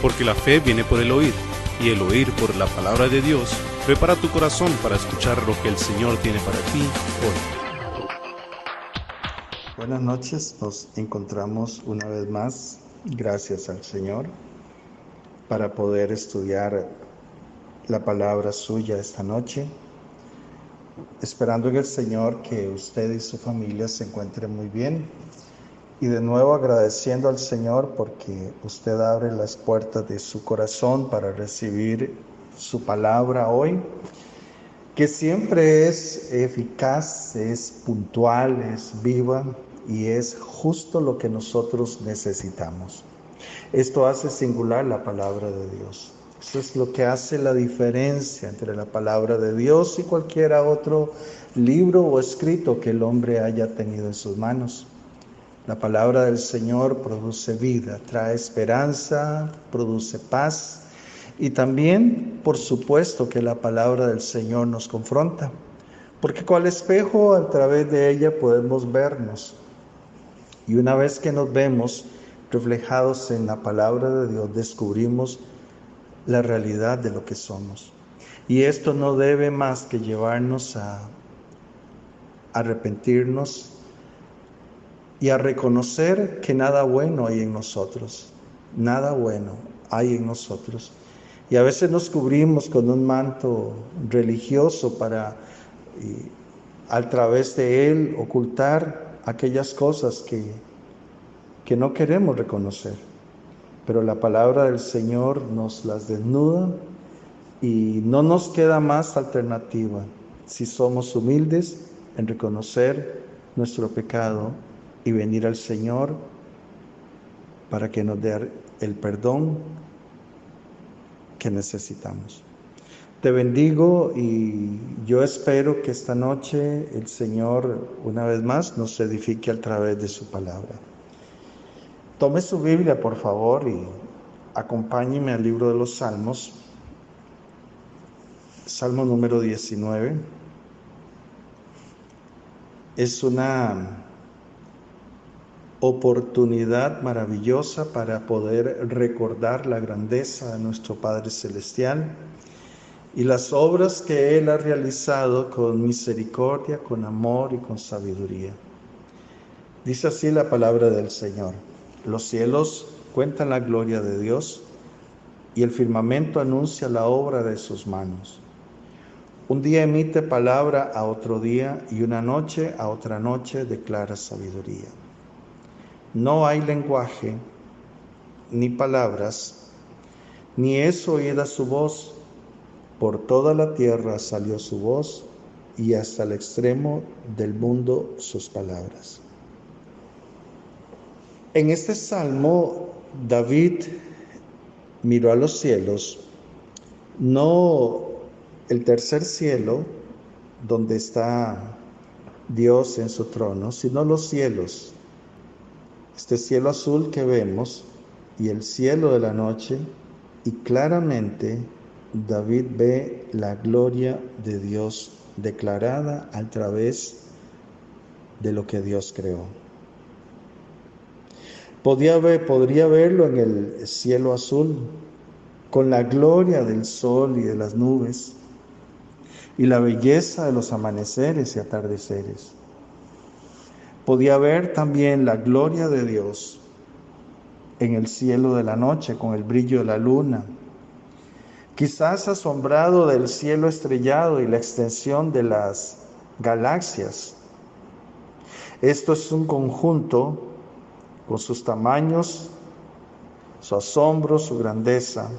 porque la fe viene por el oír, y el oír por la palabra de Dios. Prepara tu corazón para escuchar lo que el Señor tiene para ti hoy. Buenas noches, nos encontramos una vez más, gracias al Señor, para poder estudiar la palabra suya esta noche, esperando en el Señor que usted y su familia se encuentren muy bien. Y de nuevo agradeciendo al Señor porque usted abre las puertas de su corazón para recibir su palabra hoy, que siempre es eficaz, es puntual, es viva y es justo lo que nosotros necesitamos. Esto hace singular la palabra de Dios. Eso es lo que hace la diferencia entre la palabra de Dios y cualquier otro libro o escrito que el hombre haya tenido en sus manos. La palabra del Señor produce vida, trae esperanza, produce paz y también, por supuesto, que la palabra del Señor nos confronta, porque cual espejo a través de ella podemos vernos. Y una vez que nos vemos reflejados en la palabra de Dios, descubrimos la realidad de lo que somos. Y esto no debe más que llevarnos a arrepentirnos y a reconocer que nada bueno hay en nosotros, nada bueno hay en nosotros. Y a veces nos cubrimos con un manto religioso para, a través de él, ocultar aquellas cosas que no queremos reconocer. Pero la palabra del Señor nos las desnuda y no nos queda más alternativa si somos humildes en reconocer nuestro pecado y venir al Señor para que nos dé el perdón que necesitamos. Te bendigo y yo espero que esta noche el Señor una vez más nos edifique a través de su palabra. Tome su Biblia, por favor, y acompáñeme al libro de los Salmos. Salmo número 19. Es una oportunidad maravillosa para poder recordar la grandeza de nuestro Padre Celestial y las obras que Él ha realizado con misericordia, con amor y con sabiduría. Dice así la palabra del Señor: los cielos cuentan la gloria de Dios y el firmamento anuncia la obra de sus manos. Un día emite palabra a otro día y una noche a otra noche declara sabiduría. No hay lenguaje, ni palabras, ni es oída su voz. Por toda la tierra salió su voz, y hasta el extremo del mundo sus palabras. En este salmo, David miró a los cielos, no el tercer cielo, donde está Dios en su trono, sino los cielos. Este cielo azul que vemos y el cielo de la noche, y claramente David ve la gloria de Dios declarada a través de lo que Dios creó. Podría verlo en el cielo azul, con la gloria del sol y de las nubes, y la belleza de los amaneceres y atardeceres. Podía ver también la gloria de Dios en el cielo de la noche, con el brillo de la luna, quizás asombrado del cielo estrellado y la extensión de las galaxias. Esto es un conjunto con sus tamaños, su asombro, su grandeza.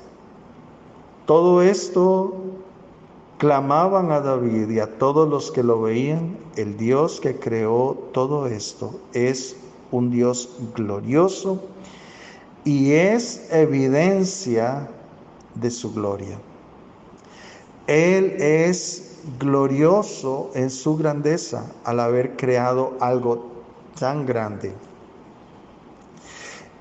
Todo esto clamaban a David y a todos los que lo veían: el Dios que creó todo esto es un Dios glorioso y es evidencia de su gloria. Él es glorioso en su grandeza al haber creado algo tan grande.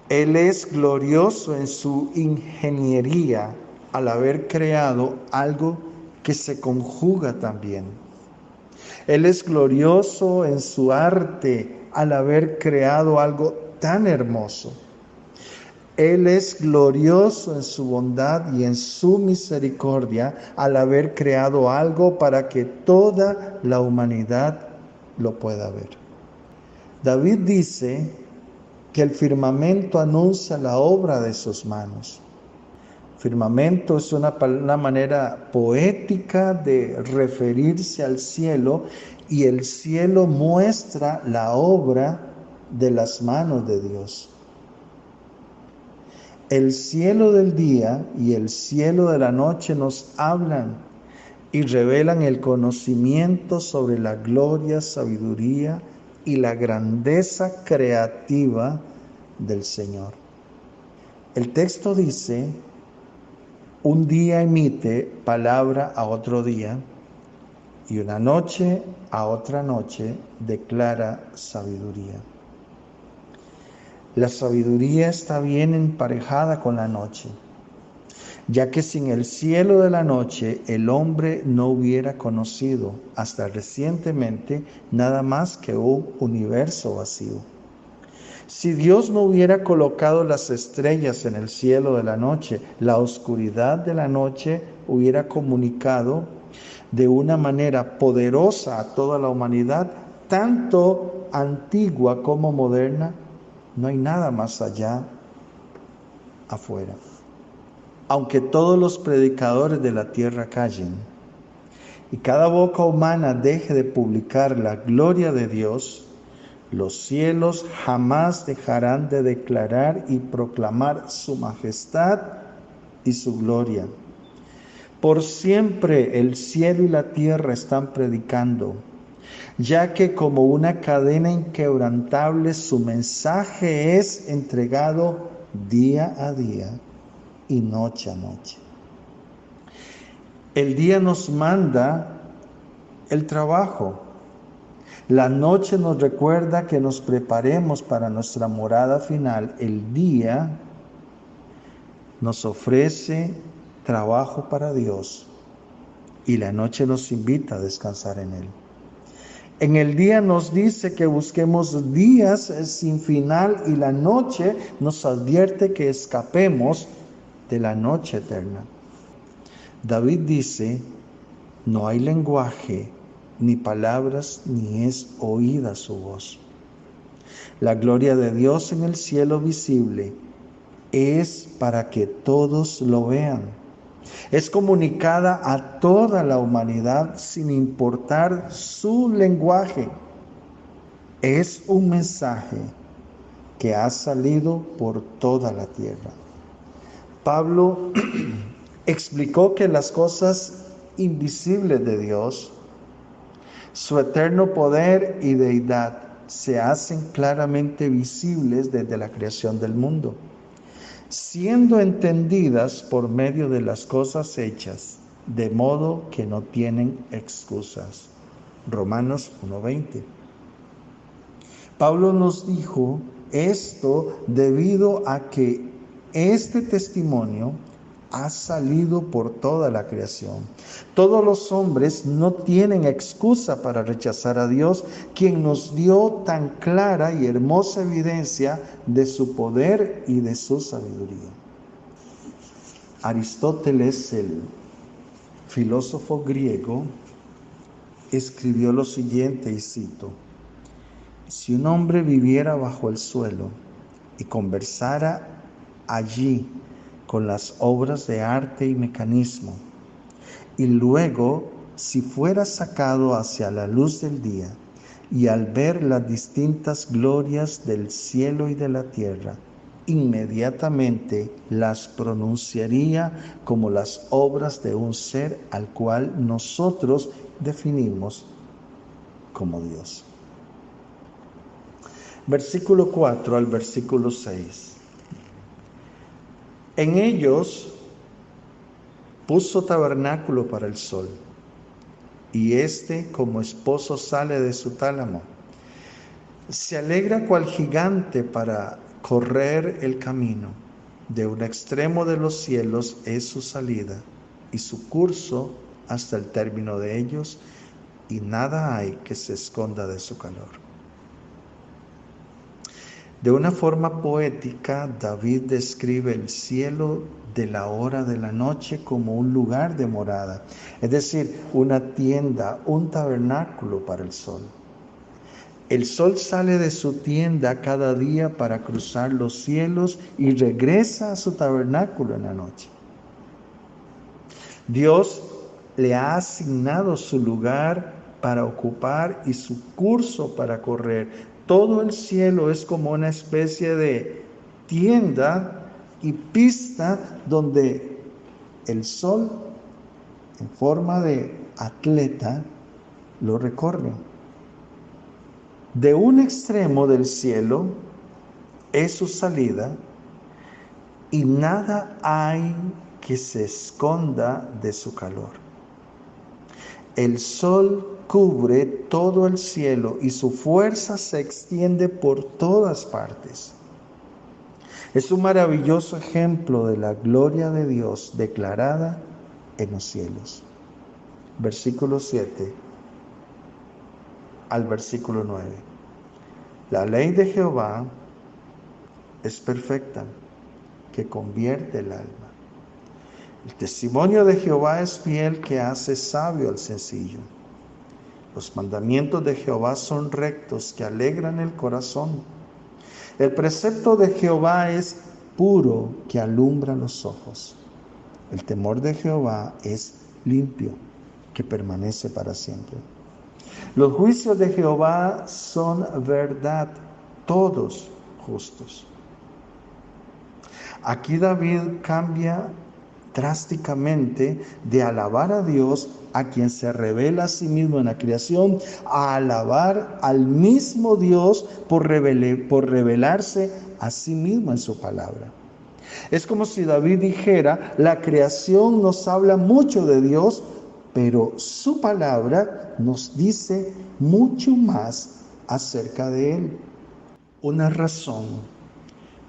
Él es glorioso en su ingeniería al haber creado algo que se conjuga también. Él es glorioso en su arte al haber creado algo tan hermoso. Él es glorioso en su bondad y en su misericordia al haber creado algo para que toda la humanidad lo pueda ver. David dice que el firmamento anuncia la obra de sus manos. Firmamento es una manera poética de referirse al cielo, y el cielo muestra la obra de las manos de Dios. El cielo del día y el cielo de la noche nos hablan y revelan el conocimiento sobre la gloria, sabiduría y la grandeza creativa del Señor. El texto dice: un día emite palabra a otro día, y una noche a otra noche declara sabiduría. La sabiduría está bien emparejada con la noche, ya que sin el cielo de la noche el hombre no hubiera conocido hasta recientemente nada más que un universo vacío. Si Dios no hubiera colocado las estrellas en el cielo de la noche, la oscuridad de la noche hubiera comunicado de una manera poderosa a toda la humanidad, tanto antigua como moderna. No hay nada más allá, afuera. Aunque todos los predicadores de la tierra callen y cada boca humana deje de publicar la gloria de Dios, los cielos jamás dejarán de declarar y proclamar su majestad y su gloria. Por siempre el cielo y la tierra están predicando, ya que como una cadena inquebrantable su mensaje es entregado día a día y noche a noche. El día nos manda el trabajo. La noche nos recuerda que nos preparemos para nuestra morada final. El día nos ofrece trabajo para Dios y la noche nos invita a descansar en Él. En el día nos dice que busquemos días sin final, y la noche nos advierte que escapemos de la noche eterna. David dice: no hay lenguaje, ni palabras, ni es oída su voz. La gloria de Dios en el cielo visible es para que todos lo vean. Es comunicada a toda la humanidad sin importar su lenguaje. Es un mensaje que ha salido por toda la tierra. Pablo explicó que las cosas invisibles de Dios, su eterno poder y deidad, se hacen claramente visibles desde la creación del mundo, siendo entendidas por medio de las cosas hechas, de modo que no tienen excusas. Romanos 1:20. Pablo nos dijo esto debido a que este testimonio ha salido por toda la creación. Todos los hombres no tienen excusa para rechazar a Dios, quien nos dio tan clara y hermosa evidencia de su poder y de su sabiduría. Aristóteles, el filósofo griego, escribió lo siguiente, y cito: si un hombre viviera bajo el suelo y conversara allí con las obras de arte y mecanismo, y luego, si fuera sacado hacia la luz del día, y al ver las distintas glorias del cielo y de la tierra, inmediatamente las pronunciaría como las obras de un ser al cual nosotros definimos como Dios. Versículo 4 al versículo 6. En ellos puso tabernáculo para el sol, y éste como esposo sale de su tálamo. Se alegra cual gigante para correr el camino. De un extremo de los cielos es su salida, y su curso hasta el término de ellos, y nada hay que se esconda de su calor. De una forma poética, David describe el cielo de la hora de la noche como un lugar de morada, es decir, una tienda, un tabernáculo para el sol. El sol sale de su tienda cada día para cruzar los cielos y regresa a su tabernáculo en la noche. Dios le ha asignado su lugar para ocupar y su curso para correr. Todo el cielo es como una especie de tienda y pista donde el sol, en forma de atleta, lo recorre. De un extremo del cielo es su salida y nada hay que se esconda de su calor. El sol cubre todo el cielo y su fuerza se extiende por todas partes. Es un maravilloso ejemplo de la gloria de Dios declarada en los cielos. Versículo 7 al versículo 9. La ley de Jehová es perfecta, que convierte el alma. El testimonio de Jehová es fiel, que hace sabio al sencillo. Los mandamientos de Jehová son rectos, que alegran el corazón. El precepto de Jehová es puro, que alumbra los ojos. El temor de Jehová es limpio, que permanece para siempre. Los juicios de Jehová son verdad, todos justos. Aquí David cambia drásticamente de alabar a Dios, a quien se revela a sí mismo en la creación, a alabar al mismo Dios por revelarse a sí mismo en su palabra. Es como si David dijera: la creación nos habla mucho de Dios, pero su palabra nos dice mucho más acerca de Él. Una razón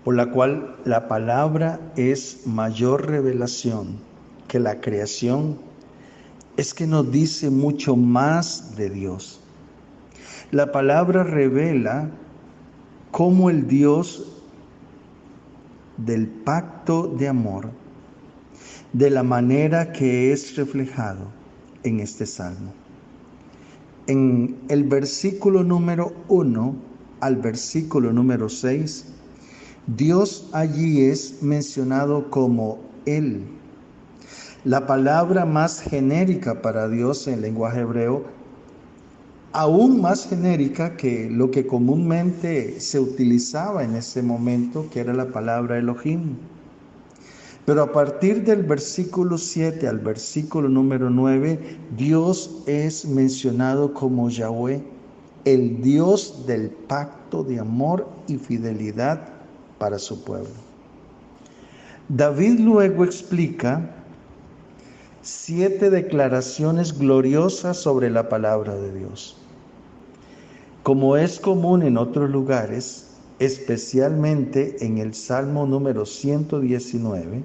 por la cual la palabra es mayor revelación que la creación es que nos dice mucho más de Dios. La palabra revela cómo el Dios del pacto de amor, de la manera que es reflejado en este salmo. En el versículo número 1 al versículo número 6, Dios allí es mencionado como Él. La palabra más genérica para Dios en el lenguaje hebreo, aún más genérica que lo que comúnmente se utilizaba en ese momento, que era la palabra Elohim. Pero a partir del versículo 7 al versículo número 9, Dios es mencionado como Yahweh, el Dios del pacto de amor y fidelidad para su pueblo. David luego explica 7 declaraciones gloriosas sobre la palabra de Dios. Como es común en otros lugares, especialmente en el Salmo número 119,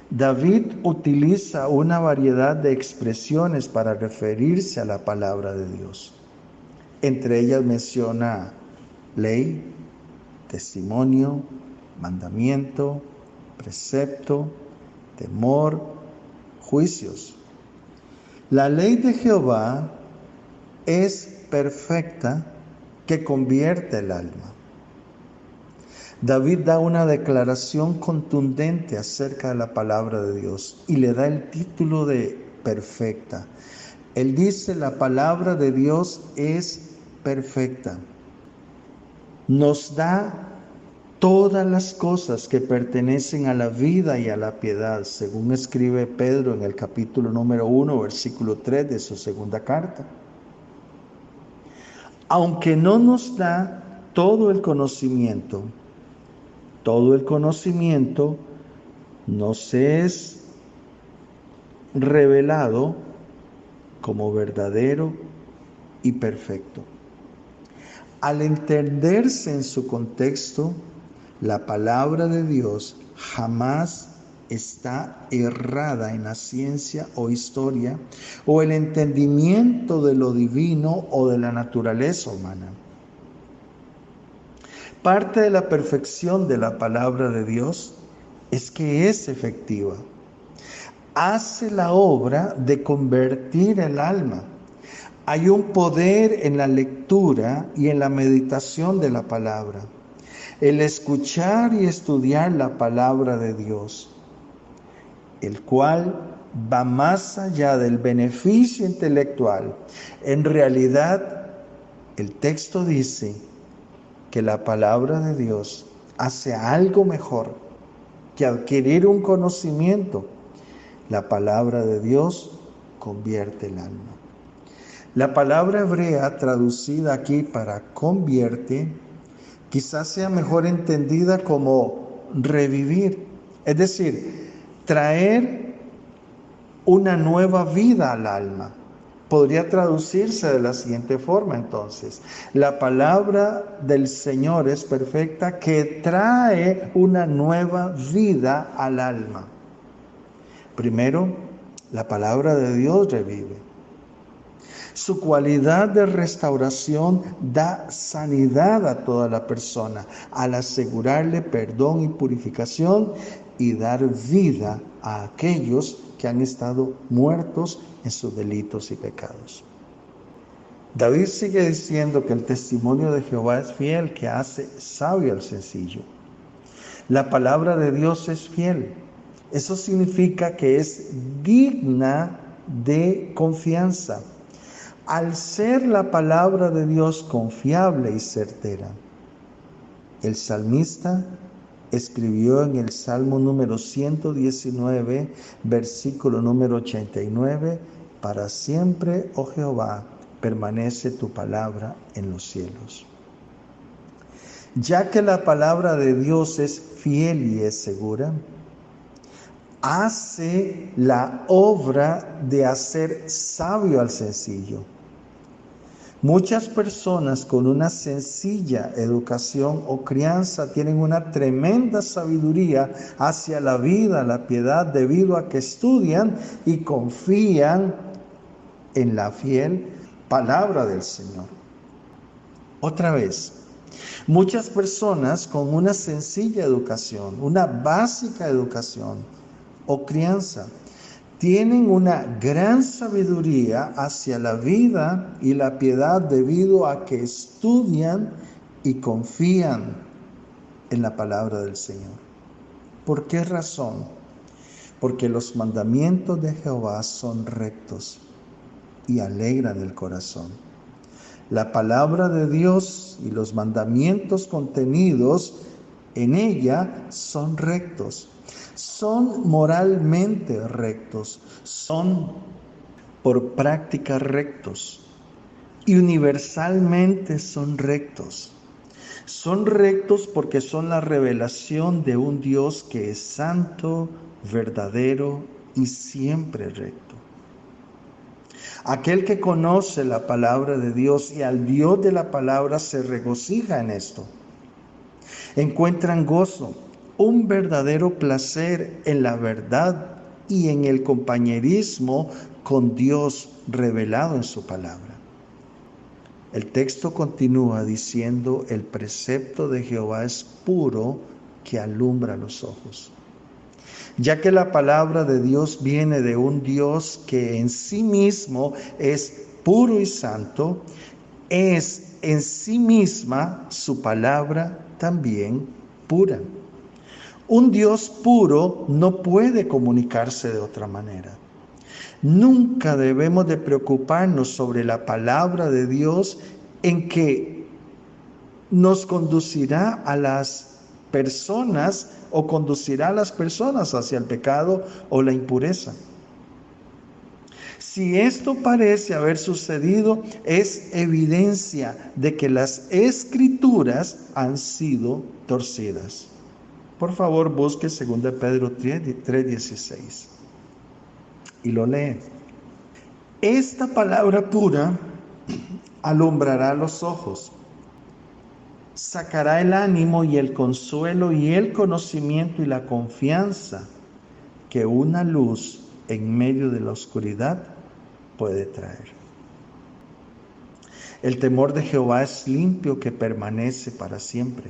David utiliza una variedad de expresiones para referirse a la palabra de Dios. Entre ellas menciona ley, testimonio, mandamiento, precepto, temor, juicios. La ley de Jehová es perfecta, que convierte el alma. David da una declaración contundente acerca de la palabra de Dios y le da el título de perfecta. Él dice: la palabra de Dios es perfecta. Nos da todas las cosas que pertenecen a la vida y a la piedad, según escribe Pedro en el capítulo número 1, versículo 3 de su segunda carta. Aunque no nos da todo el conocimiento nos es revelado como verdadero y perfecto. Al entenderse en su contexto, la palabra de Dios jamás está errada en la ciencia o historia o el entendimiento de lo divino o de la naturaleza humana. Parte de la perfección de la palabra de Dios es que es efectiva. Hace la obra de convertir el alma. Hay un poder en la lectura y en la meditación de la palabra. El escuchar y estudiar la palabra de Dios, el cual va más allá del beneficio intelectual. En realidad, el texto dice que la palabra de Dios hace algo mejor que adquirir un conocimiento. La palabra de Dios convierte el alma. La palabra hebrea traducida aquí para convierte, quizás sea mejor entendida como revivir, es decir, traer una nueva vida al alma. Podría traducirse de la siguiente forma entonces: la palabra del Señor es perfecta, que trae una nueva vida al alma. Primero, la palabra de Dios revive. Su cualidad de restauración da sanidad a toda la persona al asegurarle perdón y purificación y dar vida a aquellos que han estado muertos en sus delitos y pecados. David sigue diciendo que el testimonio de Jehová es fiel, que hace sabio al sencillo. La palabra de Dios es fiel. Eso significa que es digna de confianza. Al ser la palabra de Dios confiable y certera, el salmista escribió en el Salmo número 119, versículo número 89, para siempre, oh Jehová, permanece tu palabra en los cielos. Ya que la palabra de Dios es fiel y es segura, hace la obra de hacer sabio al sencillo. Muchas personas con una sencilla educación o crianza tienen una tremenda sabiduría hacia la vida, la piedad, debido a que estudian y confían en la fiel palabra del Señor. Otra vez, muchas personas con una sencilla educación, una básica educación o crianza, tienen una gran sabiduría hacia la vida y la piedad debido a que estudian y confían en la palabra del Señor. ¿Por qué razón? Porque los mandamientos de Jehová son rectos y alegran el corazón. La palabra de Dios y los mandamientos contenidos en ella son rectos. Son moralmente rectos, son por práctica rectos y universalmente son rectos. Son rectos porque son la revelación de un Dios que es santo, verdadero y siempre recto. Aquel que conoce la palabra de Dios y al Dios de la palabra se regocija en esto. Encuentran gozo, un verdadero placer en la verdad y en el compañerismo con Dios revelado en su palabra. El texto continúa diciendo: el precepto de Jehová es puro, que alumbra los ojos. Ya que la palabra de Dios viene de un Dios que en sí mismo es puro y santo, es en sí misma su palabra también pura. Un Dios puro no puede comunicarse de otra manera. Nunca debemos de preocuparnos sobre la palabra de Dios en que nos conducirá a las personas o conducirá a las personas hacia el pecado o la impureza. Si esto parece haber sucedido, es evidencia de que las Escrituras han sido torcidas. Por favor, busque 2 Pedro 3:16 y lo lee. Esta palabra pura alumbrará los ojos, sacará el ánimo y el consuelo y el conocimiento y la confianza que una luz en medio de la oscuridad puede traer. El temor de Jehová es limpio, que permanece para siempre.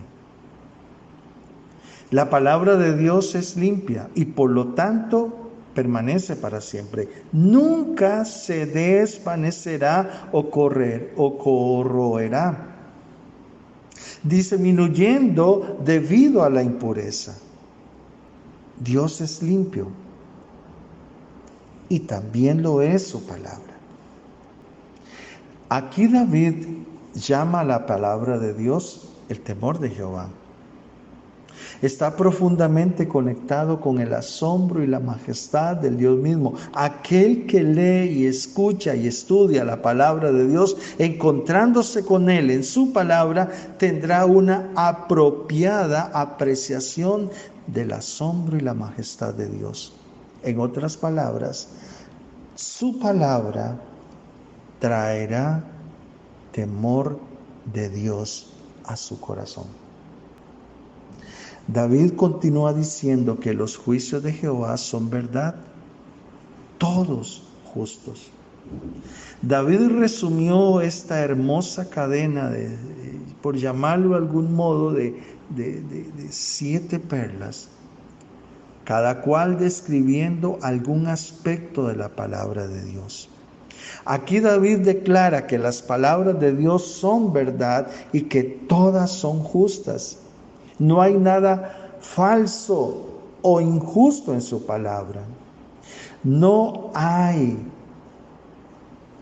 La palabra de Dios es limpia y por lo tanto permanece para siempre. Nunca se desvanecerá o corroerá, disminuyendo debido a la impureza. Dios es limpio y también lo es su palabra. Aquí David llama a la palabra de Dios el temor de Jehová. Está profundamente conectado con el asombro y la majestad del Dios mismo. Aquel que lee y escucha y estudia la palabra de Dios, encontrándose con Él en su palabra, tendrá una apropiada apreciación del asombro y la majestad de Dios. En otras palabras, su palabra traerá temor de Dios a su corazón. David continúa diciendo que los juicios de Jehová son verdad, todos justos. David resumió esta hermosa cadena, por llamarlo de algún modo, de 7 perlas, cada cual describiendo algún aspecto de la palabra de Dios. Aquí David declara que las palabras de Dios son verdad y que todas son justas. No hay nada falso o injusto en su palabra. No hay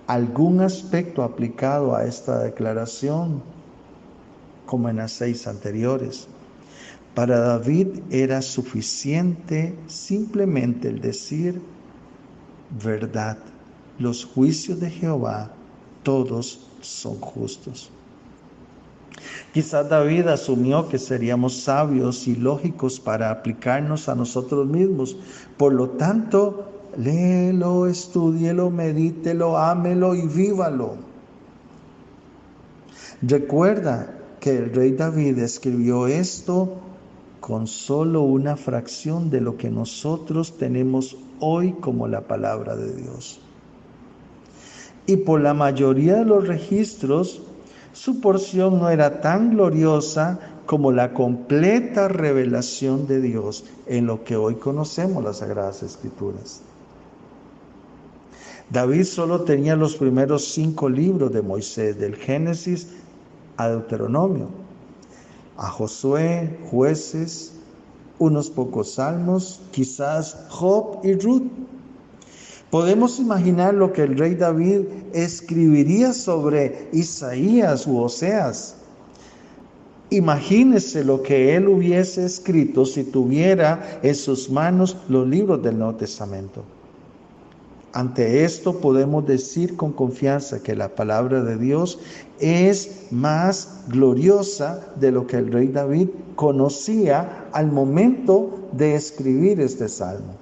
algún aspecto aplicado a esta declaración como en las 6 anteriores. Para David era suficiente simplemente el decir verdad. Los juicios de Jehová todos son justos. Quizás David asumió que seríamos sabios y lógicos para aplicarnos a nosotros mismos. Por lo tanto, léelo, estúdielo, medítelo, ámelo y vívalo. Recuerda que el rey David escribió esto con solo una fracción de lo que nosotros tenemos hoy como la palabra de Dios. Y por la mayoría de los registros, su porción no era tan gloriosa como la completa revelación de Dios en lo que hoy conocemos las Sagradas Escrituras. David solo tenía los primeros 5 libros de Moisés, del Génesis a Deuteronomio, a Josué, Jueces, unos pocos salmos, quizás Job y Ruth. Podemos imaginar lo que el rey David escribiría sobre Isaías u Oseas. Imagínese lo que él hubiese escrito si tuviera en sus manos los libros del Nuevo Testamento. Ante esto podemos decir con confianza que la palabra de Dios es más gloriosa de lo que el rey David conocía al momento de escribir este salmo.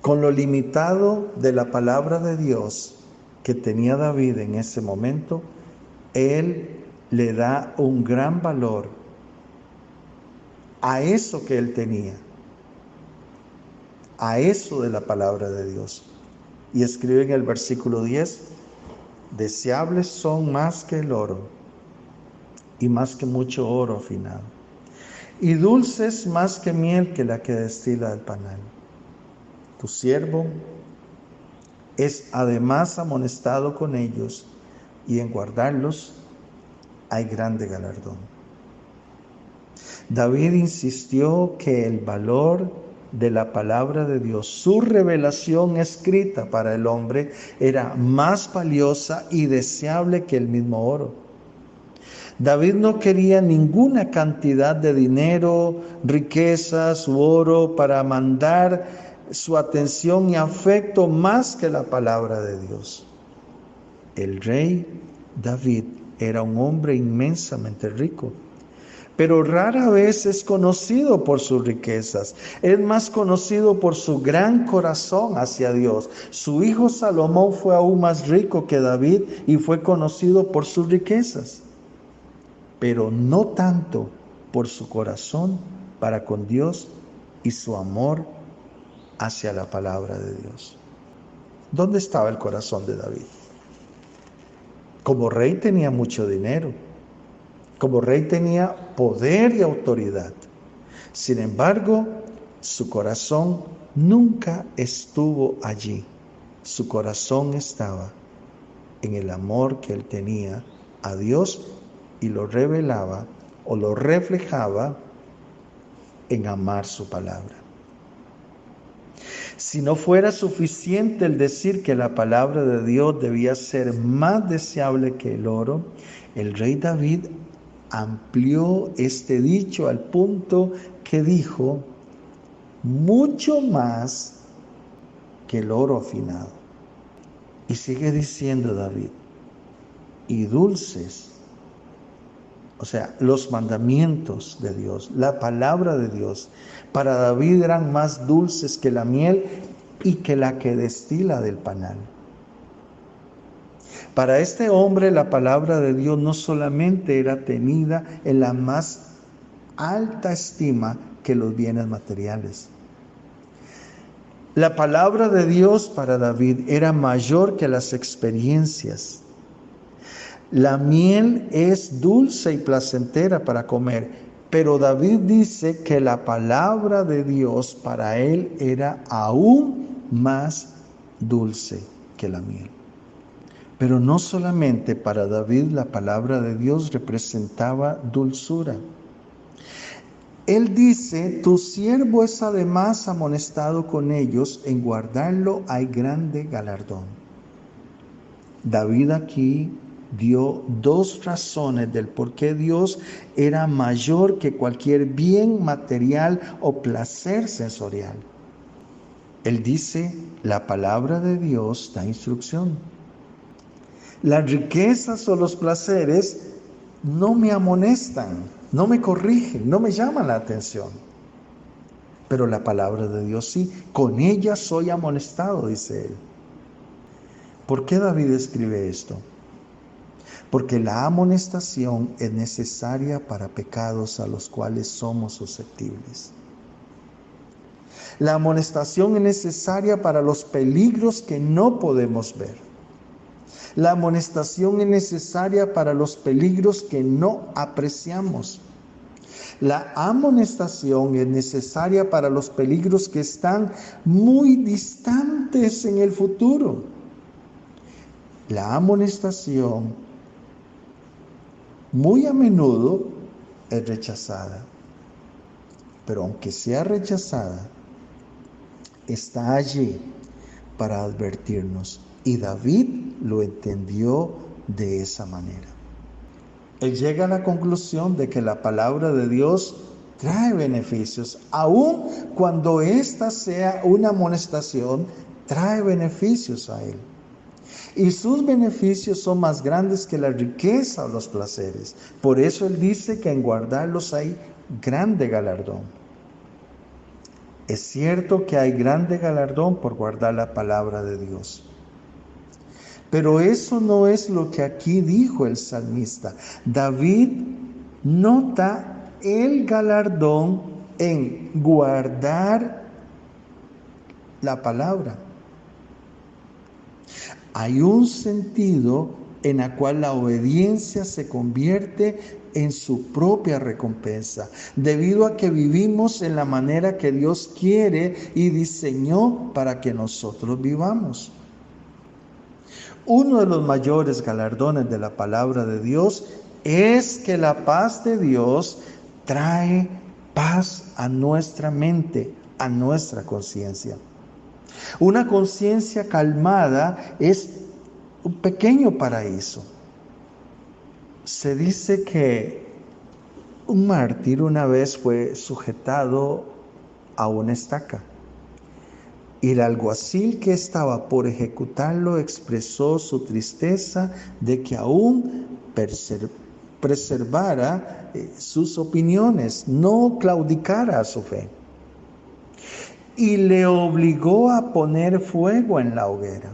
Con lo limitado de la palabra de Dios que tenía David en ese momento, él le da un gran valor a eso que él tenía, a eso de la palabra de Dios. Y escribe en el versículo 10, deseables son más que el oro y más que mucho oro afinado, y dulces más que miel que la que destila del panal. Tu siervo es además amonestado con ellos, y en guardarlos hay grande galardón. David insistió que el valor de la palabra de Dios, su revelación escrita para el hombre, era más valiosa y deseable que el mismo oro. David no quería ninguna cantidad de dinero, riquezas u oro para mandar su atención y afecto más que la palabra de Dios. El rey David era un hombre inmensamente rico, pero rara vez es conocido por sus riquezas. Es más conocido por su gran corazón hacia Dios. Su hijo Salomón fue aún más rico que David y fue conocido por sus riquezas, pero no tanto por su corazón para con Dios y su amor hacia la palabra de Dios. ¿Dónde estaba el corazón de David? Como rey tenía mucho dinero. Como rey tenía poder y autoridad. Sin embargo, su corazón nunca estuvo allí. Su corazón estaba en el amor que él tenía a Dios y lo revelaba o lo reflejaba en amar su palabra. Si no fuera suficiente el decir que la palabra de Dios debía ser más deseable que el oro, el rey David amplió este dicho al punto que dijo, mucho más que el oro afinado. Y sigue diciendo David, y dulces, o sea, los mandamientos de Dios, la palabra de Dios, para David eran más dulces que la miel y que la que destila del panal. Para este hombre la palabra de Dios no solamente era tenida en la más alta estima que los bienes materiales. La palabra de Dios para David era mayor que las experiencias. La miel es dulce y placentera para comer, pero David dice que la palabra de Dios para él era aún más dulce que la miel. Pero no solamente para David la palabra de Dios representaba dulzura. Él dice, tu siervo es además amonestado con ellos, en guardarlo hay grande galardón. David aquí dio dos razones del por qué Dios era mayor que cualquier bien material o placer sensorial. Él dice, la palabra de Dios da instrucción. Las riquezas o los placeres no me amonestan, no me corrigen, no me llaman la atención. Pero la palabra de Dios sí, con ella soy amonestado, dice él. ¿Por qué David escribe esto? Porque la amonestación es necesaria para pecados a los cuales somos susceptibles. La amonestación es necesaria para los peligros que no podemos ver. La amonestación es necesaria para los peligros que no apreciamos. La amonestación es necesaria para los peligros que están muy distantes en el futuro. La amonestación muy a menudo es rechazada, pero aunque sea rechazada, está allí para advertirnos. Y David lo entendió de esa manera. Él llega a la conclusión de que la palabra de Dios trae beneficios, aun cuando ésta sea una amonestación, trae beneficios a él. Y sus beneficios son más grandes que la riqueza o los placeres. Por eso él dice que en guardarlos hay grande galardón. Es cierto que hay grande galardón por guardar la palabra de Dios. Pero eso no es lo que aquí dijo el salmista. David nota el galardón en guardar la palabra. Hay un sentido en el cual la obediencia se convierte en su propia recompensa, debido a que vivimos en la manera que Dios quiere y diseñó para que nosotros vivamos. Uno de los mayores galardones de la palabra de Dios es que la paz de Dios trae paz a nuestra mente, a nuestra conciencia. Una conciencia calmada es un pequeño paraíso. Se dice que un mártir una vez fue sujetado a una estaca. Y el alguacil que estaba por ejecutarlo expresó su tristeza de que aún preservara sus opiniones, no claudicara a su fe. Y le obligó a poner fuego en la hoguera.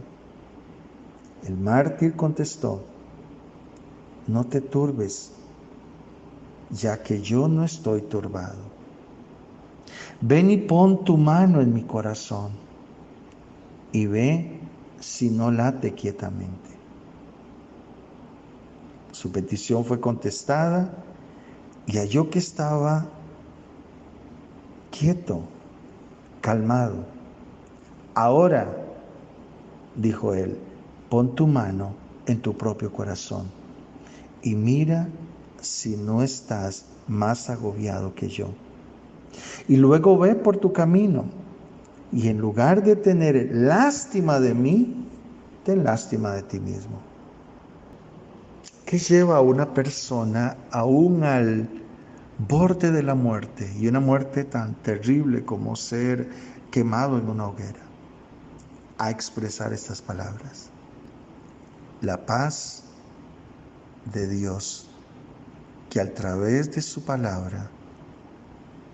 El mártir contestó, no te turbes, ya que yo no estoy turbado. Ven y pon tu mano en mi corazón y ve si no late quietamente. Su petición fue contestada y halló que estaba quieto, calmado. Ahora, dijo él, pon tu mano en tu propio corazón y mira si no estás más agobiado que yo. Y luego ve por tu camino y en lugar de tener lástima de mí, ten lástima de ti mismo. ¿Qué lleva a una persona aún al borde de la muerte, y una muerte tan terrible como ser quemado en una hoguera, a expresar estas palabras? La paz de Dios que a través de su palabra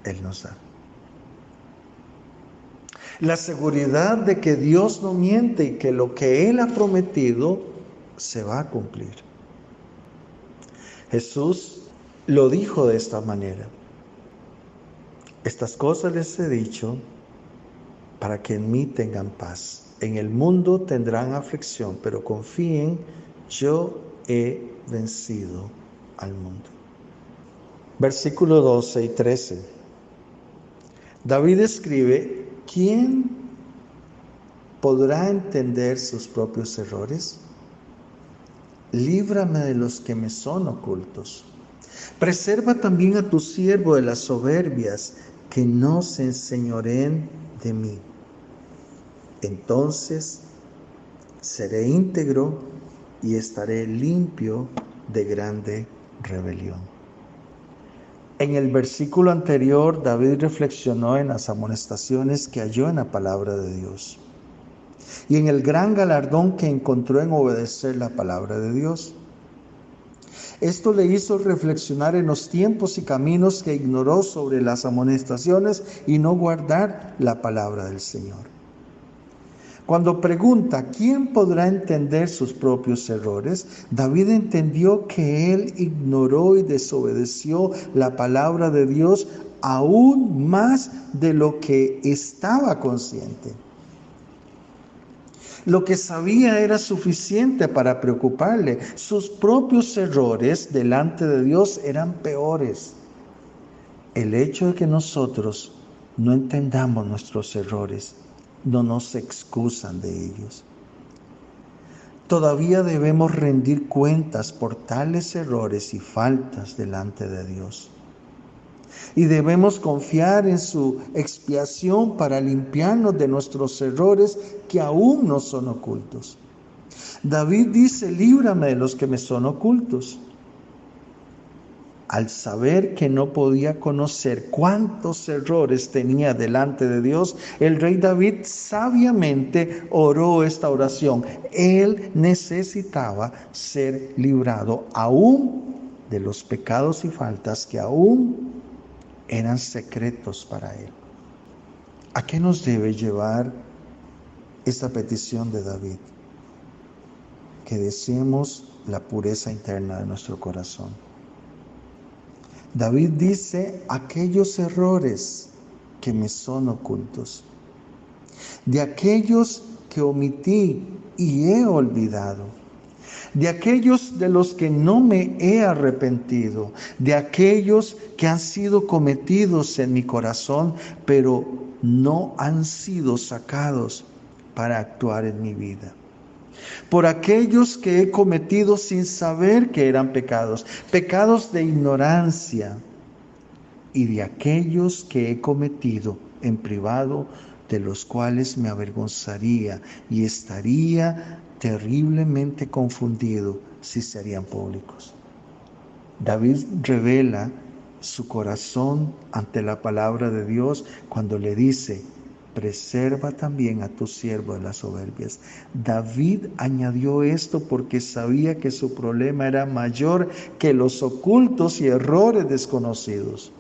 Él nos da. La seguridad de que Dios no miente y que lo que Él ha prometido se va a cumplir. Jesús lo dijo de esta manera: estas cosas les he dicho para que en mí tengan paz. En el mundo tendrán aflicción, pero confíen, yo he vencido al mundo. Versículos 12 y 13. David escribe: ¿quién podrá entender sus propios errores? Líbrame de los que me son ocultos. Preserva también a tu siervo de las soberbias, que no se enseñoreen de mí. Entonces seré íntegro y estaré limpio de grande rebelión. En el versículo anterior, David reflexionó en las amonestaciones que halló en la palabra de Dios y en el gran galardón que encontró en obedecer la palabra de Dios. Esto le hizo reflexionar en los tiempos y caminos que ignoró sobre las amonestaciones y no guardar la palabra del Señor. Cuando pregunta ¿quién podrá entender sus propios errores?, David entendió que él ignoró y desobedeció la palabra de Dios aún más de lo que estaba consciente. Lo que sabía era suficiente para preocuparle. Sus propios errores delante de Dios eran peores. El hecho de que nosotros no entendamos nuestros errores no nos excusan de ellos. Todavía debemos rendir cuentas por tales errores y faltas delante de Dios. Y debemos confiar en su expiación para limpiarnos de nuestros errores que aún no son ocultos. David dice: líbrame de los que me son ocultos. Al saber que no podía conocer cuántos errores tenía delante de Dios, el rey David sabiamente oró esta oración. Él necesitaba ser librado aún de los pecados y faltas que aún eran secretos para él. ¿A qué nos debe llevar esta petición de David? Que deseemos la pureza interna de nuestro corazón. David dice: aquellos errores que me son ocultos, de aquellos que omití y he olvidado, de aquellos de los que no me he arrepentido, de aquellos que han sido cometidos en mi corazón, pero no han sido sacados para actuar en mi vida. Por aquellos que he cometido sin saber que eran pecados, pecados de ignorancia, y de aquellos que he cometido en privado, de los cuales me avergonzaría y estaría terriblemente confundido si serían públicos. David revela su corazón ante la palabra de Dios cuando le dice: preserva también a tu siervo de las soberbias. David añadió esto porque sabía que su problema era mayor que los ocultos y errores desconocidos.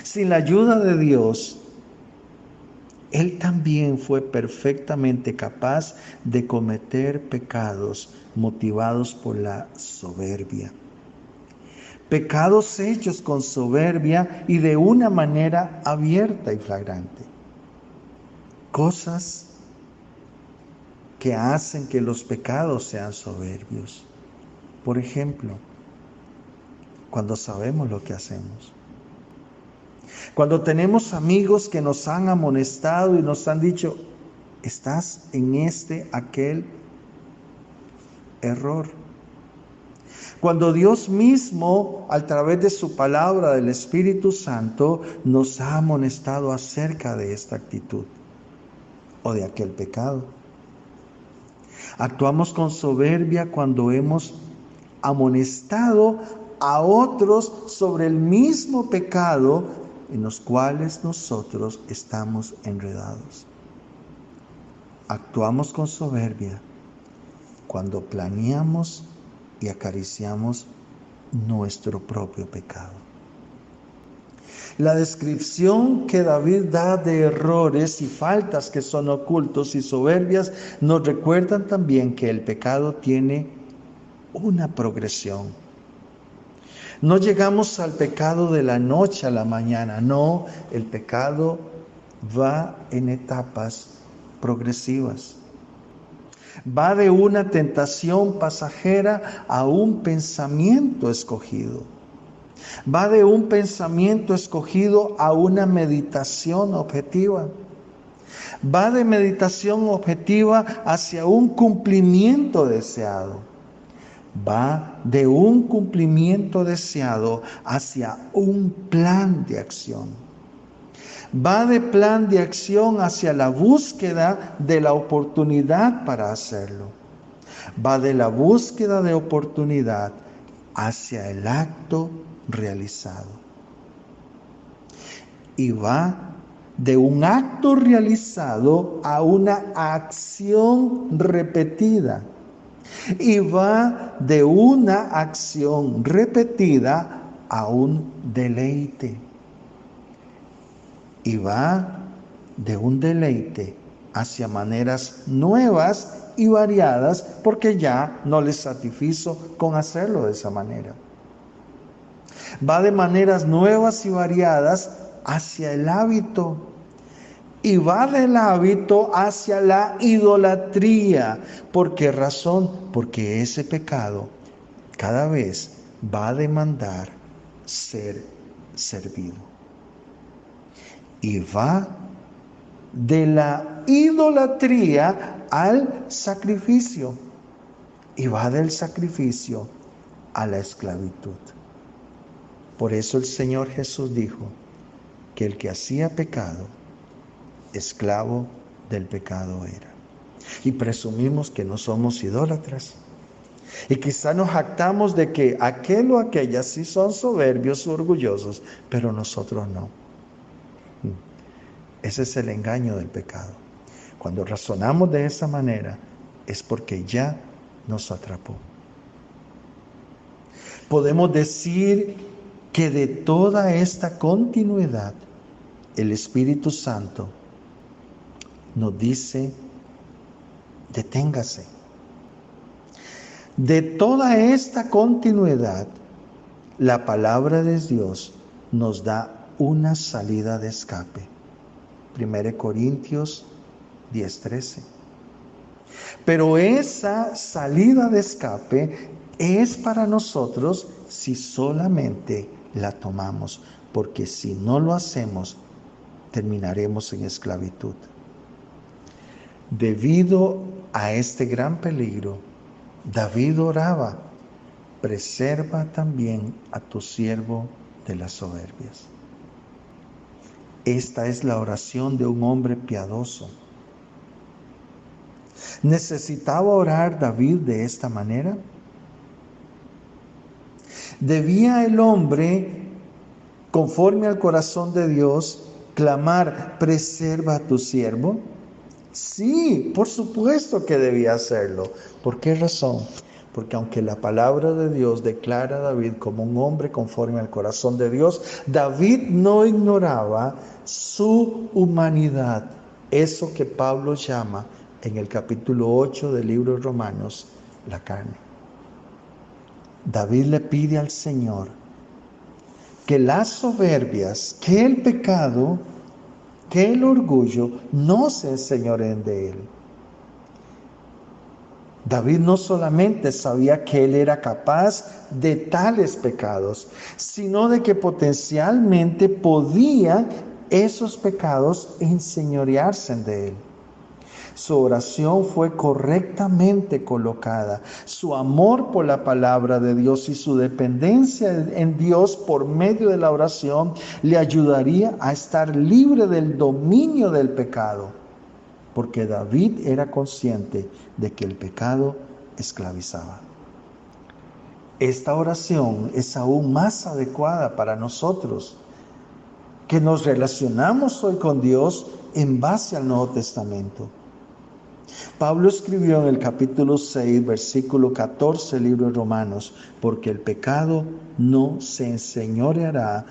Sin la ayuda de Dios, él también fue perfectamente capaz de cometer pecados motivados por la soberbia. Pecados hechos con soberbia y de una manera abierta y flagrante. Cosas que hacen que los pecados sean soberbios. Por ejemplo, cuando sabemos lo que hacemos. Cuando tenemos amigos que nos han amonestado y nos han dicho, estás en aquel error. Cuando Dios mismo, a través de su palabra, del Espíritu Santo, nos ha amonestado acerca de esta actitud o de aquel pecado. Actuamos con soberbia cuando hemos amonestado a otros sobre el mismo pecado en los cuales nosotros estamos enredados. Actuamos con soberbia cuando planeamos y acariciamos nuestro propio pecado. La descripción que David da de errores y faltas que son ocultos y soberbias nos recuerdan también que el pecado tiene una progresión. No llegamos al pecado de la noche a la mañana, no, el pecado va en etapas progresivas. Va de una tentación pasajera a un pensamiento escogido. Va de un pensamiento escogido a una meditación objetiva. Va de meditación objetiva hacia un cumplimiento deseado. Va de un cumplimiento deseado hacia un plan de acción. Va de plan de acción hacia la búsqueda de la oportunidad para hacerlo. Va de la búsqueda de oportunidad hacia el acto realizado. Y va de un acto realizado a una acción repetida. Y va de una acción repetida a un deleite. Y va de un deleite hacia maneras nuevas y variadas porque ya no les satisfizo con hacerlo de esa manera. Va de maneras nuevas y variadas hacia el hábito. Y va del hábito hacia la idolatría. ¿Por qué razón? Porque ese pecado cada vez va a demandar ser servido. Y va de la idolatría al sacrificio. Y va del sacrificio a la esclavitud. Por eso el Señor Jesús dijo que el que hacía pecado, esclavo del pecado era. Y presumimos que no somos idólatras. Y quizá nos jactamos de que aquel o aquella sí son soberbios o orgullosos, pero nosotros no. Ese es el engaño del pecado. Cuando razonamos de esa manera, es porque ya nos atrapó. Podemos decir que de toda esta continuidad, el Espíritu Santo nos dice, deténgase. De toda esta continuidad, la palabra de Dios nos da una salida de escape. 1 Corintios 10:13. Pero esa salida de escape es para nosotros si solamente la tomamos, porque si no lo hacemos, terminaremos en esclavitud. Debido a este gran peligro, David oraba, preserva también a tu siervo de las soberbias. Esta es la oración de un hombre piadoso. ¿Necesitaba orar David de esta manera? ¿Debía el hombre, conforme al corazón de Dios, clamar, preserva a tu siervo? Sí, por supuesto que debía hacerlo. ¿Por qué razón? Porque aunque la palabra de Dios declara a David como un hombre conforme al corazón de Dios, David no ignoraba su humanidad. Eso que Pablo llama en el capítulo 8 del libro de Romanos, la carne. David le pide al Señor que las soberbias, que el pecado, que el orgullo no se enseñoreen de él. David no solamente sabía que él era capaz de tales pecados, sino de que potencialmente podían esos pecados enseñorearse de él. Su oración fue correctamente colocada. Su amor por la palabra de Dios y su dependencia en Dios por medio de la oración le ayudaría a estar libre del dominio del pecado, porque David era consciente de que el pecado esclavizaba. Esta oración es aún más adecuada para nosotros, que nos relacionamos hoy con Dios en base al Nuevo Testamento. Pablo escribió en el capítulo 6, versículo 14, libro de Romanos: porque el pecado no se enseñoreará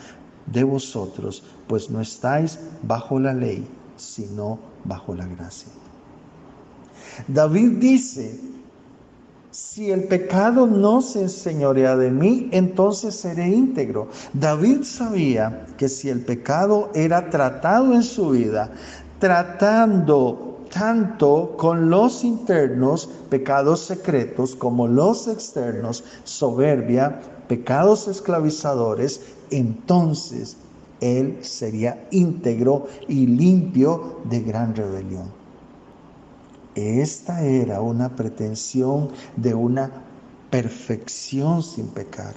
de vosotros, pues no estáis bajo la ley, sino bajo la gracia. David dice: si el pecado no se enseñorea de mí, entonces seré íntegro. David sabía que si el pecado era tratado en su vida, tratando tanto con los internos, pecados secretos, como los externos, soberbia, pecados esclavizadores, entonces él sería íntegro y limpio de gran rebelión. Esta era una pretensión de una perfección sin pecar.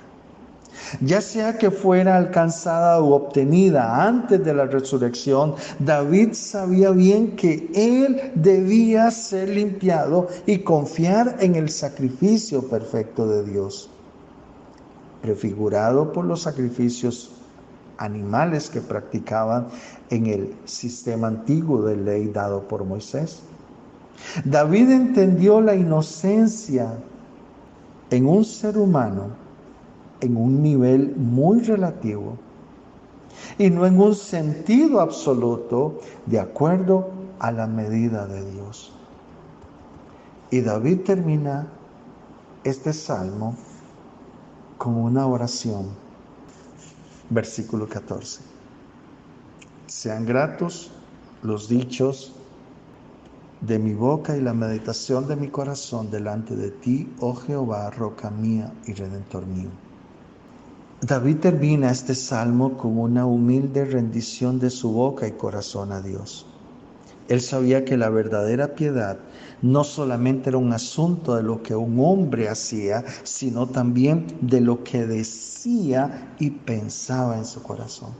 Ya sea que fuera alcanzada u obtenida antes de la resurrección, David sabía bien que él debía ser limpiado y confiar en el sacrificio perfecto de Dios, prefigurado por los sacrificios animales que practicaban en el sistema antiguo de ley dado por Moisés. David entendió la inocencia en un ser humano en un nivel muy relativo y no en un sentido absoluto, de acuerdo a la medida de Dios. Y David termina este salmo con una oración. Versículo 14. Sean gratos los dichos de mi boca y la meditación de mi corazón delante de ti, oh Jehová, roca mía y redentor mío. David termina este salmo con una humilde rendición de su boca y corazón a Dios. Él sabía que la verdadera piedad no solamente era un asunto de lo que un hombre hacía, sino también de lo que decía y pensaba en su corazón.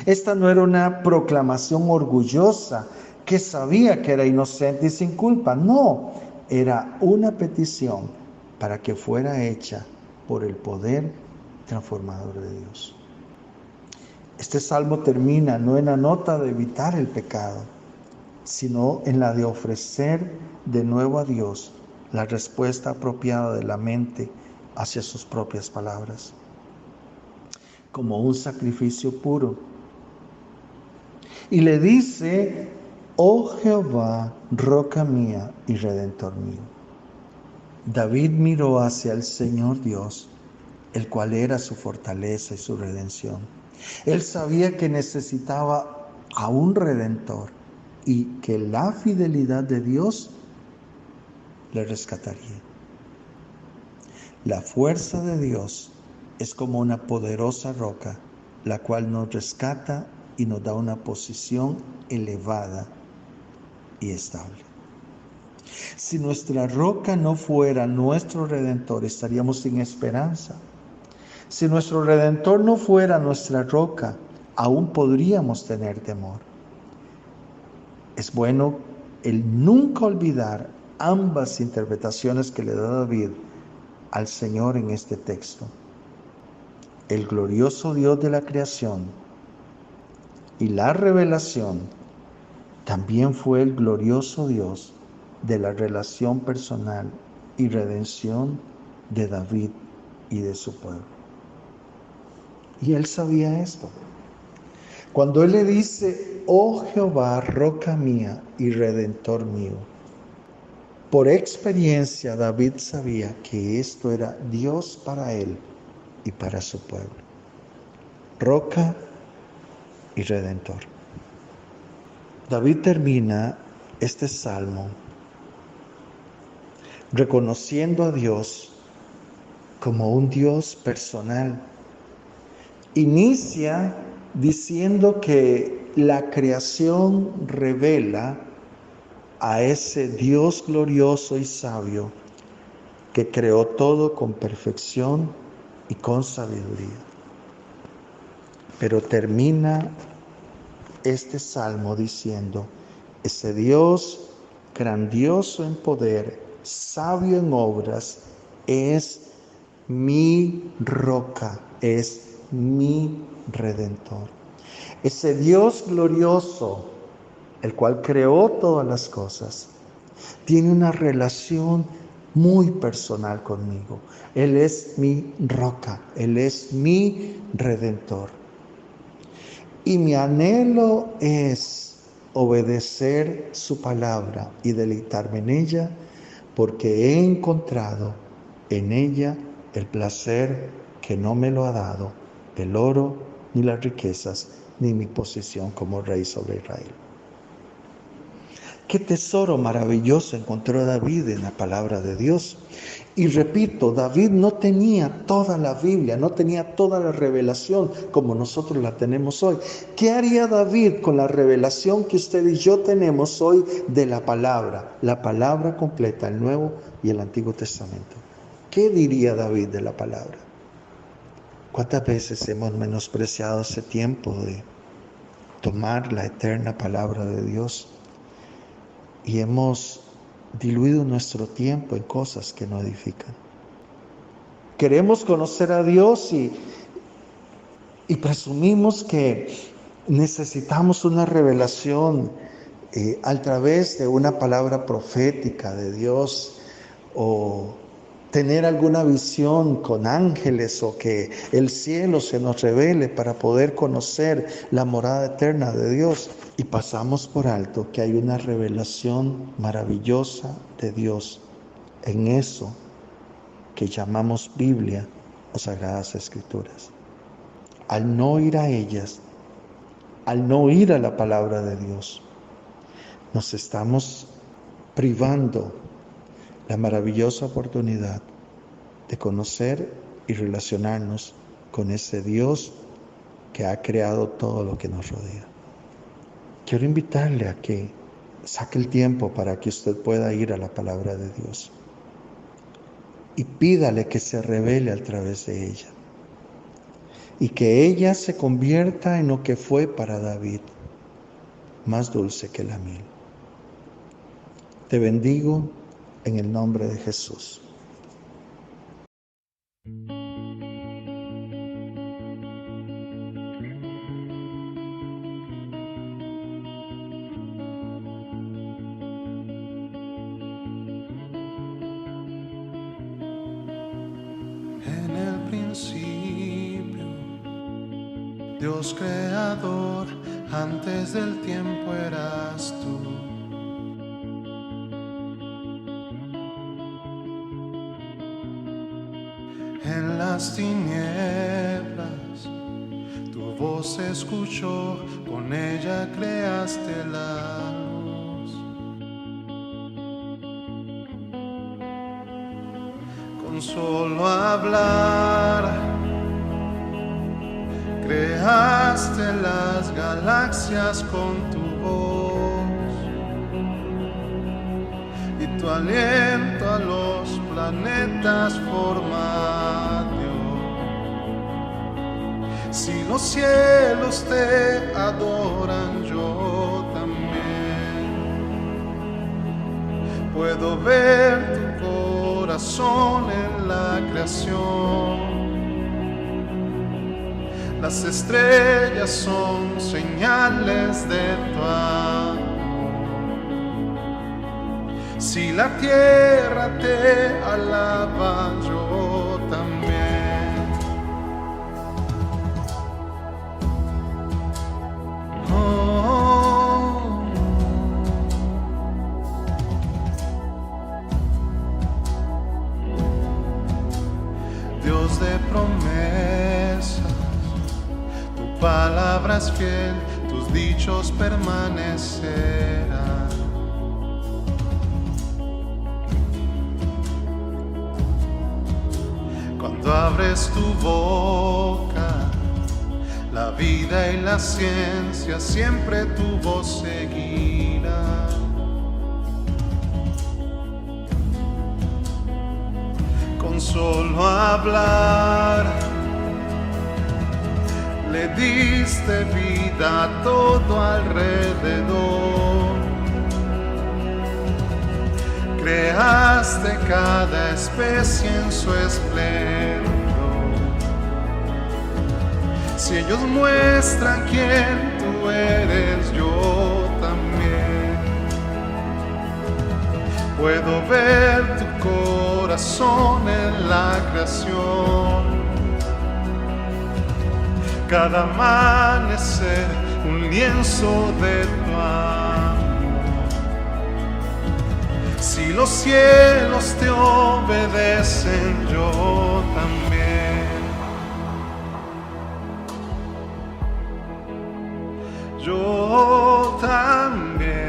Esta no era una proclamación orgullosa que sabía que era inocente y sin culpa. No, era una petición para que fuera hecha por el poder transformador de Dios. Este salmo termina no en la nota de evitar el pecado, sino en la de ofrecer de nuevo a Dios la respuesta apropiada de la mente hacia sus propias palabras, como un sacrificio puro. Y le dice: oh Jehová, roca mía y redentor mío. David miró hacia el Señor Dios, el cual era su fortaleza y su redención. Él sabía que necesitaba a un redentor y que la fidelidad de Dios le rescataría. La fuerza de Dios es como una poderosa roca, la cual nos rescata y nos da una posición elevada y estable. Si nuestra roca no fuera nuestro redentor, estaríamos sin esperanza. Si nuestro redentor no fuera nuestra roca, aún podríamos tener temor. Es bueno el nunca olvidar ambas interpretaciones que le da David al Señor en este texto. El glorioso Dios de la creación y la revelación también fue el glorioso Dios de la relación personal y redención de David y de su pueblo. Y él sabía esto. Cuando él le dice: oh Jehová, roca mía y redentor mío, por experiencia David sabía que esto era Dios para él y para su pueblo. Roca y redentor. David termina este salmo reconociendo a Dios como un Dios personal. Inicia diciendo que la creación revela a ese Dios glorioso y sabio que creó todo con perfección y con sabiduría. Pero termina este salmo diciendo: ese Dios grandioso en poder, sabio en obras, es mi roca, es mi redentor. Ese Dios glorioso, el cual creó todas las cosas, tiene una relación muy personal conmigo. Él es mi roca, Él es mi redentor. Y mi anhelo es obedecer su palabra y deleitarme en ella, porque he encontrado en ella el placer que no me lo ha dado el oro, ni las riquezas, ni mi posición como rey sobre Israel. Qué tesoro maravilloso encontró David en la palabra de Dios. Y repito, David no tenía toda la Biblia, no tenía toda la revelación como nosotros la tenemos hoy. ¿Qué haría David con la revelación que usted y yo tenemos hoy de la palabra completa, el Nuevo y el Antiguo Testamento? ¿Qué diría David de la palabra? ¿Cuántas veces hemos menospreciado ese tiempo de tomar la eterna palabra de Dios? Y hemos diluido nuestro tiempo en cosas que no edifican. Queremos conocer a Dios y presumimos que necesitamos una revelación a través de una palabra profética de Dios, o tener alguna visión con ángeles, o que el cielo se nos revele para poder conocer la morada eterna de Dios. Y pasamos por alto que hay una revelación maravillosa de Dios en eso que llamamos Biblia o Sagradas Escrituras. Al no ir a ellas, al no ir a la palabra de Dios, nos estamos privando la maravillosa oportunidad de conocer y relacionarnos con ese Dios que ha creado todo lo que nos rodea. Quiero invitarle a que saque el tiempo para que usted pueda ir a la palabra de Dios y pídale que se revele a través de ella, y que ella se convierta en lo que fue para David, más dulce que la miel. Te bendigo en el nombre de Jesús. En el principio, Dios creador, antes del tiempo eras tú. En las tinieblas, tu voz se escuchó, con ella creaste la luz. Con solo hablar, creaste las galaxias con tu voz, y tu aliento a los planetas forma dio. Si los cielos te adoran, yo también puedo ver tu corazón en la creación. Las estrellas son señales de tu amor. Si la tierra te alaba, yo también. Oh, Dios de promesas, tu palabra es fiel, tus dichos permanecerán. Cuando abres tu boca, la vida y la ciencia siempre tu voz seguirá. Con solo hablar, le diste vida a todo alrededor. Creaste cada especie en su esplendor. Si ellos muestran quién tú eres, yo también puedo ver tu corazón en la creación. Cada amanecer un lienzo de tu amor. Si los cielos te obedecen, yo también. Yo también.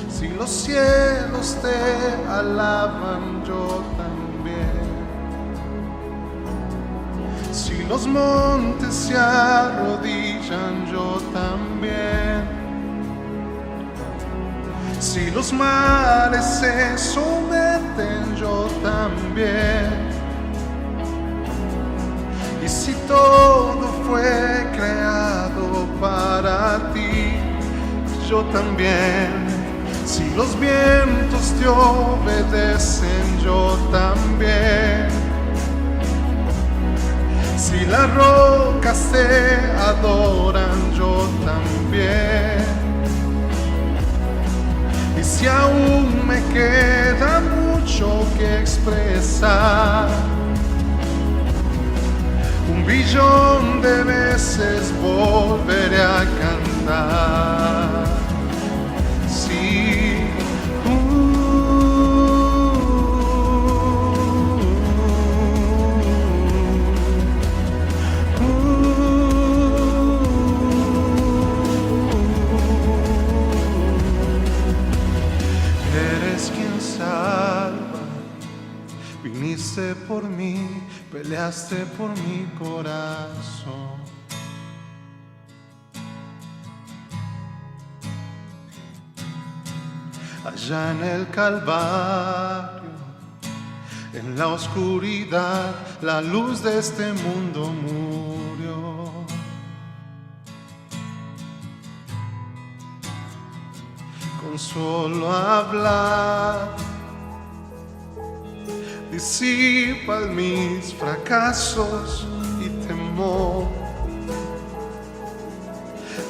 Si los cielos te alaban, yo también. Si los montes se arrodillan, yo también. Si los mares se someten, yo también. Y si todo fue creado para ti, yo también. Si los vientos te obedecen, yo también. Si las rocas te adoran, yo también. Y si aún me queda mucho que expresar, 1.000.000.000 de veces volveré a cantar. Sí. Eres quien salva, viniste por mí, peleaste por mi corazón. Allá en el Calvario, en la oscuridad, la luz de este mundo murió. Con solo hablar, disipas mis fracasos y temor.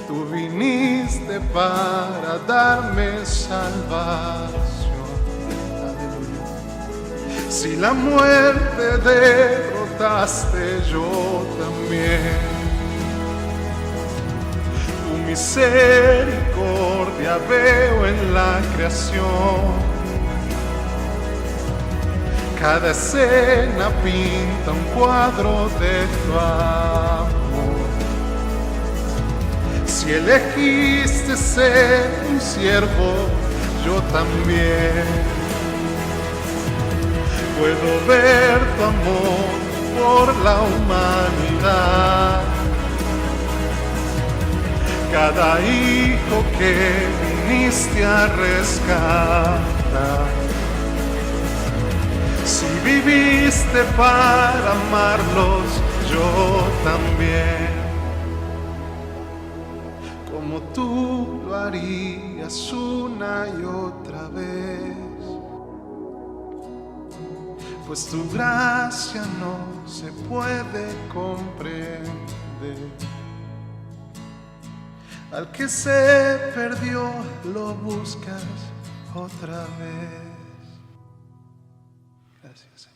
Tú viniste para darme salvación. Aleluya. Si la muerte derrotaste, yo también. Tu misericordia veo en la creación. Cada escena pinta un cuadro de tu amor. Si elegiste ser un siervo, yo también puedo ver tu amor por la humanidad. Cada hijo que viniste a rescatar. Si viviste para amarlos, yo también. Como tú lo harías una y otra vez, pues tu gracia no se puede comprender. Al que se perdió lo buscas otra vez. Gracias.